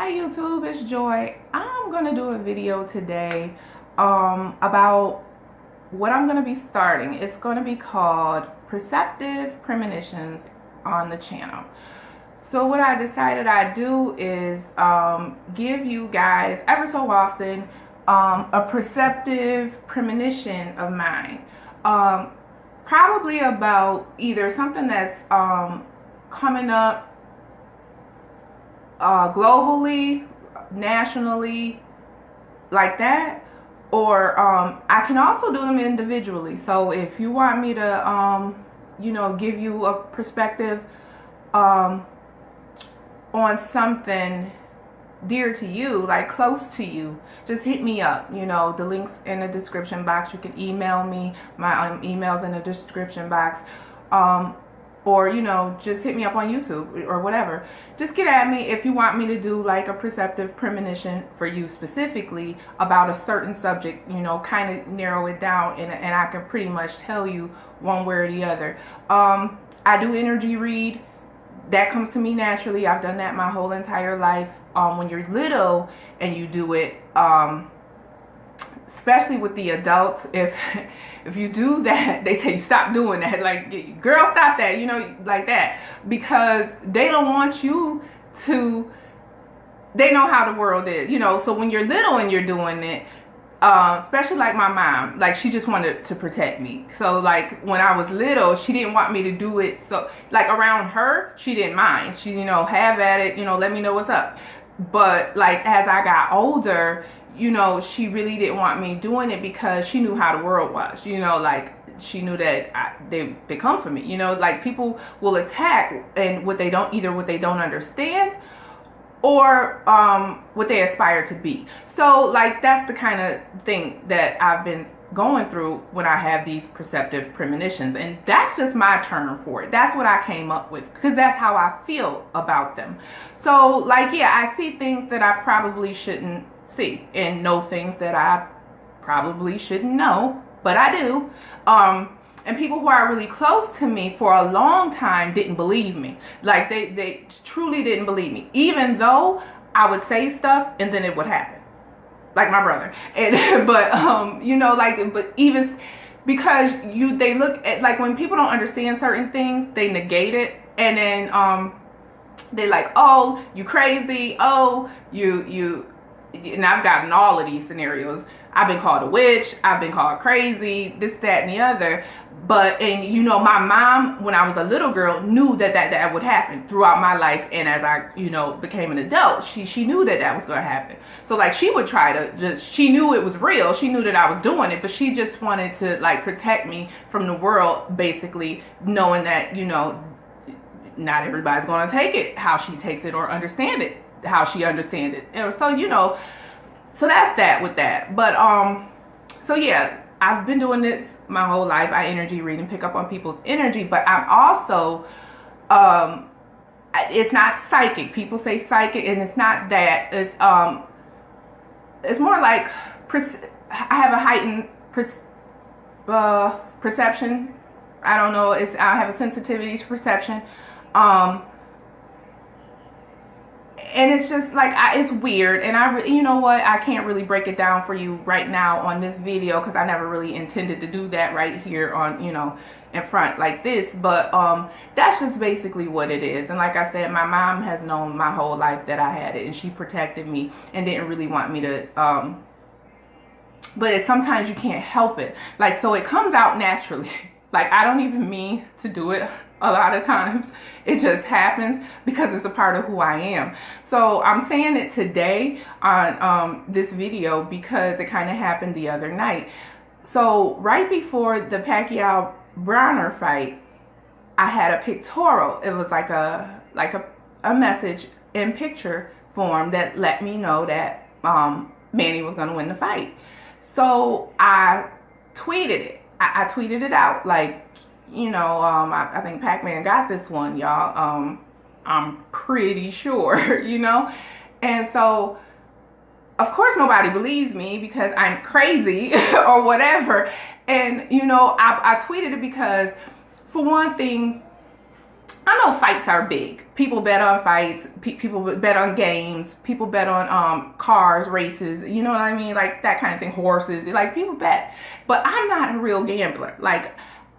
Hi YouTube, it's Joy. I'm gonna do a video today about what I'm gonna be starting. It's gonna be called Perceptive Premonitions on the channel. So what I decided I'd do is give you guys ever so often a perceptive premonition of mine. Probably about either something that's coming up globally, nationally, like that, or I can also do them individually. So if you want me to give you a perspective on something dear to you, like close to you, just hit me up. The link's in the description box. You can email me. My email's in the description box. Or just hit me up on YouTube or whatever. Just get at me if you want me to do like a perceptive premonition for you specifically about a certain subject, kind of narrow it down, and I can pretty much tell you one way or the other. I do energy read. That comes to me naturally. I've done that my whole entire life. When you're little and you do it, especially with the adults, if you do that, they say stop doing that, like, girl, stop that, like that, because they don't want you to, they know how the world is, so when you're little and you're doing it, especially like my mom, like she just wanted to protect me. So like when I was little, she didn't want me to do it. So like around her, she didn't mind. She, have at it, let me know what's up. But like as I got older, she really didn't want me doing it because she knew how the world was, like she knew that they come for me, like people will attack and what they don't understand or what they aspire to be. So like that's the kind of thing that I've been going through when I have these perceptive premonitions, and that's just my term for it. That's what I came up with because that's how I feel about them. So like, yeah, I see things that I probably shouldn't see and know things that I probably shouldn't know, but I do. And people who are really close to me for a long time didn't believe me. Like they truly didn't believe me, even though I would say stuff and then it would happen. Like my brother. And but but even because they look at, like, when people don't understand certain things, they negate it, and then they like, oh, you crazy, oh, you and I've gotten all of these scenarios. I've been called a witch, I've been called crazy, this, that, and the other. But, and my mom, when I was a little girl, knew that would happen throughout my life. And as I, became an adult, she knew that was going to happen. So like she would try to she knew it was real. She knew that I was doing it, but she just wanted to like protect me from the world, basically, knowing that, not everybody's going to take it how she takes it or understand it how she understands it. And so, so that's that with that. But, so yeah, I've been doing this my whole life. I energy read and pick up on people's energy, but I'm also, it's not psychic. People say psychic, and it's not that. It's more like, I have a heightened perception. I don't know. I have a sensitivity to perception. And it's just like, it's weird. And you know what? I can't really break it down for you right now on this video because I never really intended to do that right here on, in front like this. But that's just basically what it is. And like I said, my mom has known my whole life that I had it, and she protected me and didn't really want me to, but sometimes you can't help it. Like, so it comes out naturally. Like, I don't even mean to do it a lot of times. It just happens because it's a part of who I am. So I'm saying it today on this video because it kind of happened the other night. So right before the Pacquiao-Browner fight, I had a pictorial. It was like a message in picture form that let me know that Manny was going to win the fight. So I tweeted it. I tweeted it out like, I think Pac-Man got this one, y'all. I'm pretty sure, And so, of course, nobody believes me because I'm crazy or whatever. And, I tweeted it because, for one thing, I know fights are big. People bet on fights. People bet on games. People bet on cars, races. You know what I mean? Like that kind of thing. Horses. Like people bet. But I'm not a real gambler. Like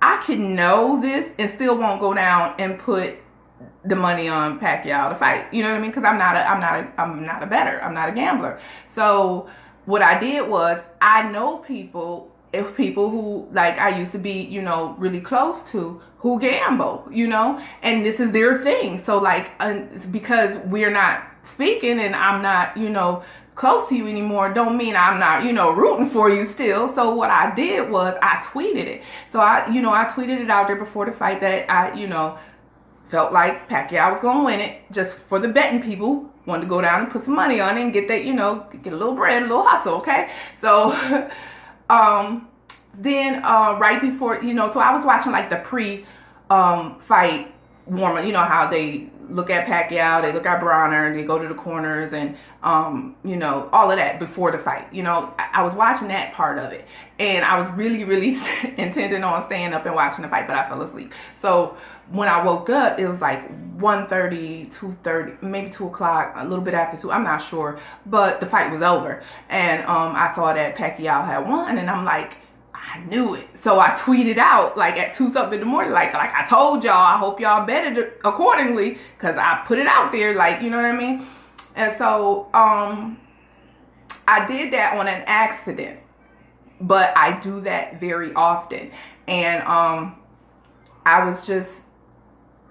I can know this and still won't go down and put the money on Pacquiao to fight. You know what I mean? Because I'm not a bettor. I'm not a gambler. So what I did was I know people who like I used to be, you know, really close to who gamble, you know, and this is their thing. So like, because we're not speaking and I'm not, you know, close to you anymore, don't mean I'm not, you know, rooting for you still. So what I did was I tweeted it. So I tweeted it out there before the fight that I, you know, felt like Pacquiao was going to win it, just for the betting people wanted to go down and put some money on it and get that, you know, get a little bread, a little hustle. Okay. So, then right before, you know, so I was watching like the fight warm up, you know how they look at Pacquiao, they look at Bronner, they go to the corners and, you know, all of that before the fight. You know, I was watching that part of it and I was really, really intending on staying up and watching the fight, but I fell asleep. So when I woke up, it was like 1:30, 2:30, maybe 2 o'clock, a little bit after 2, I'm not sure, but the fight was over. And I saw that Pacquiao had won and I'm like, I knew it. So I tweeted out like at 2 something in the morning, like I told y'all, I hope y'all betted it accordingly because I put it out there, like, you know what I mean? And so I did that on an accident, but I do that very often. And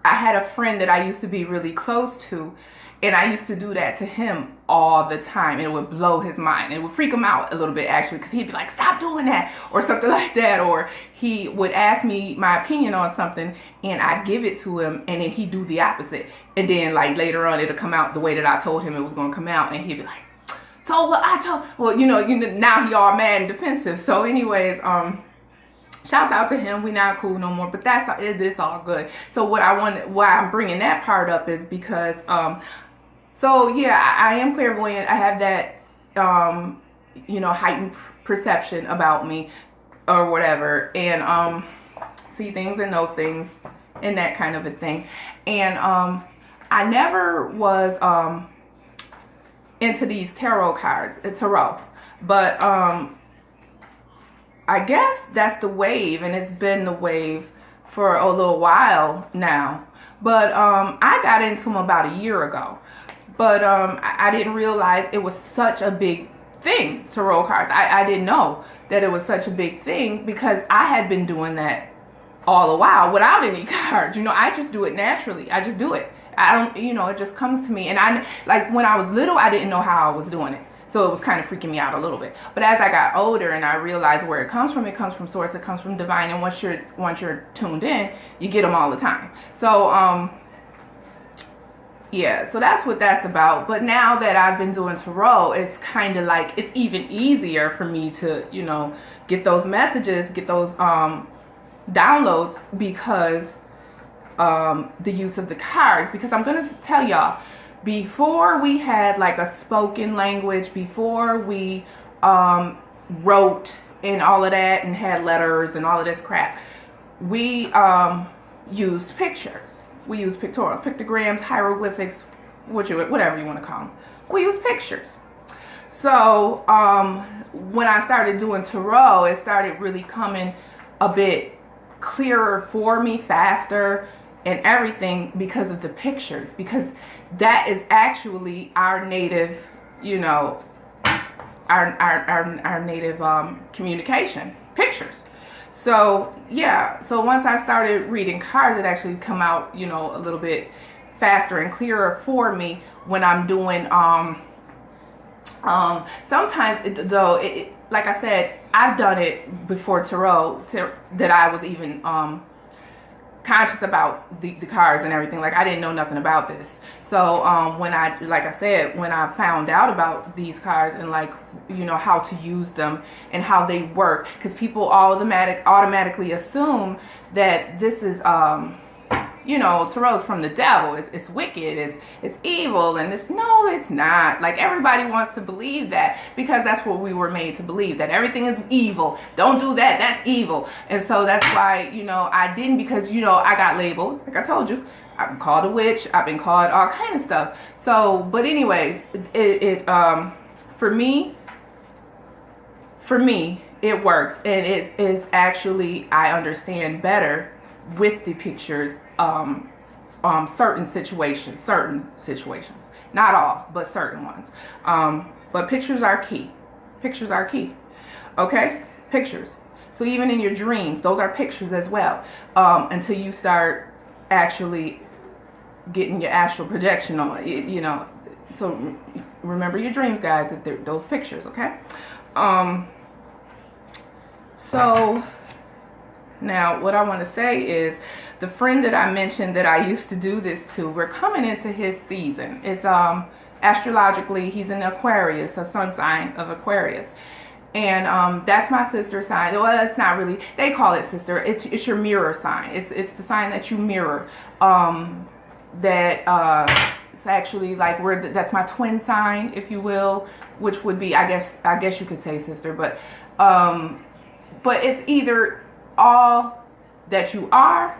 I had a friend that I used to be really close to, and I used to do that to him all the time. And it would blow his mind. It would freak him out a little bit, actually, because he'd be like, stop doing that, or something like that. Or he would ask me my opinion on something, and I'd give it to him, and then he'd do the opposite. And then, like, later on, it'll come out the way that I told him it was going to come out, and he'd be like, so what I told, well, you know, now he all mad and defensive. So anyways, shouts out to him. We not cool no more, but it's all good. So why I'm bringing that part up is because, so yeah, I am clairvoyant. I have that, you know, heightened perception about me or whatever, and see things and know things and that kind of a thing. And I never was into these tarot cards, but I guess that's the wave, and it's been the wave for a little while now. But I got into them about a year ago. But I didn't realize it was such a big thing, tarot cards. I didn't know that it was such a big thing because I had been doing that all the while without any cards. You know, I just do it naturally. I just do it. I don't, you know, it just comes to me. And I, like, when I was little, I didn't know how I was doing it. So it was kind of freaking me out a little bit. But as I got older and I realized where it comes from source, it comes from divine. And once you're tuned in, you get them all the time. So, yeah, so that's what that's about. But now that I've been doing tarot, it's kind of like, it's even easier for me to, you know, get those messages, get those downloads because the use of the cards. Because I'm going to tell y'all, before we had like a spoken language, before we wrote and all of that and had letters and all of this crap, we used pictures. We used pictorials, pictograms, hieroglyphics, whatever you want to call them. We use pictures. So when I started doing tarot, it started really coming a bit clearer for me, faster, and everything because of the pictures, because that is actually our native, you know, our native communication, pictures. So yeah, so once I started reading cards, it actually come out, you know, a little bit faster and clearer for me when I'm doing sometimes like I said, I've done it before tarot that I was even conscious about the cards and everything. Like, I didn't know nothing about this. So when I found out about these cards and, like, you know, how to use them and how they work, because people automatically assume that this is you know, tarot's from the devil, it's wicked, it's evil, and no, it's not. Like, everybody wants to believe that because that's what we were made to believe, that everything is evil. Don't do that, that's evil. And so that's why, you know, I didn't, because, you know, I got labeled, like I told you, I've been called a witch. I've been called all kind of stuff. So, but anyways, for me, it works, and it's actually, I understand better with the pictures. Certain situations, not all, but certain ones. But pictures are key. Pictures are key. Okay, pictures. So even in your dreams, those are pictures as well. Until you start actually getting your astral projection on, you know. So remember your dreams, guys. That they're those pictures, okay? So now what I want to say is, the friend that I mentioned that I used to do this to, we're coming into his season. It's astrologically, he's an Aquarius, a sun sign of Aquarius. And that's my sister sign. Well, it's not really, they call it sister. It's your mirror sign. It's the sign that you mirror. It's actually like that's my twin sign, if you will, which would be, I guess you could say sister, but it's either all that you are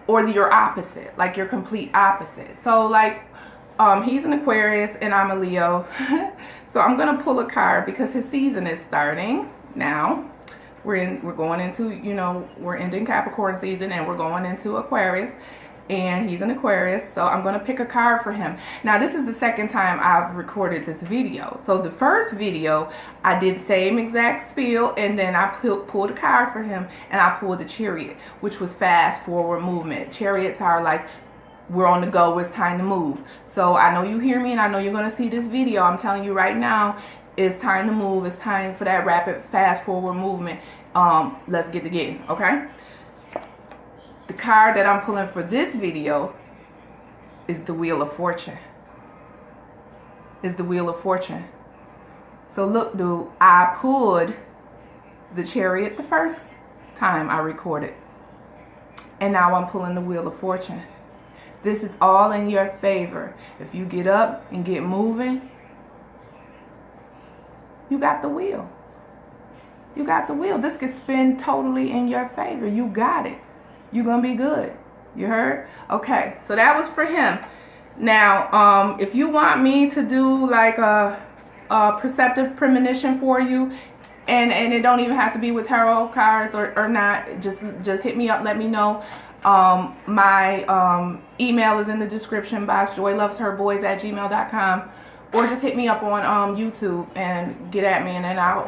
or your opposite, like your complete opposite. So like, he's an Aquarius and I'm a Leo. So I'm gonna pull a card because his season is starting now. We're going into, you know, we're ending Capricorn season and we're going into Aquarius, and he's an Aquarius. So I'm gonna pick a card for him. Now this is the second time I've recorded this video. So the first video I did same exact spiel, and then I pulled a card for him, and I pulled the Chariot, which was fast forward movement. Chariots are like, we're on the go, it's time to move. So I know you hear me, and I know you're gonna see this video. I'm telling you right now, it's time to move. It's time for that rapid fast forward movement. Let's get to getting, okay? The card that I'm pulling for this video is the Wheel of Fortune. Is the Wheel of Fortune. So look, dude, I pulled the Chariot the first time I recorded, and now I'm pulling the Wheel of Fortune. This is all in your favor. If you get up and get moving, you got the wheel. You got the wheel. This could spin totally in your favor. You got it. You're going to be good. You heard? Okay, so that was for him. Now, if you want me to do like a perceptive premonition for you, and it don't even have to be with tarot cards or not, just hit me up, let me know. My email is in the description box, joylovesherboys@gmail.com, or just hit me up on YouTube and get at me, and then I'll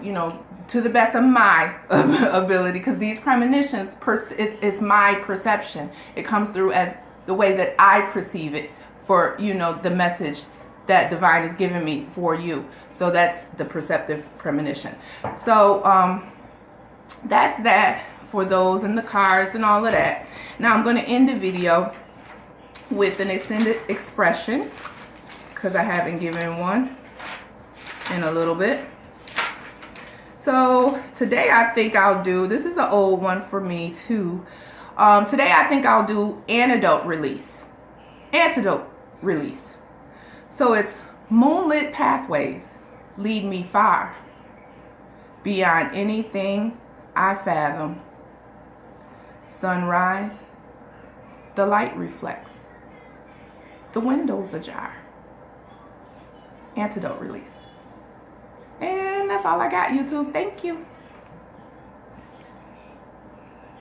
you know, to the best of my ability, because these premonitions, it's my perception. It comes through as the way that I perceive it for, you know, the message that divine is giving me for you. So that's the perceptive premonition. So that's that for those and the cards and all of that. Now I'm going to end the video with an extended expression, because I haven't given one in a little bit. So today I think I'll do, this is an old one for me too. Today I think I'll do Anitdote release. Antidote release. So it's moonlit pathways lead me far, beyond anything I fathom. Sunrise, the light reflects, the windows ajar. Antidote release. And that's all I got, YouTube. Thank you.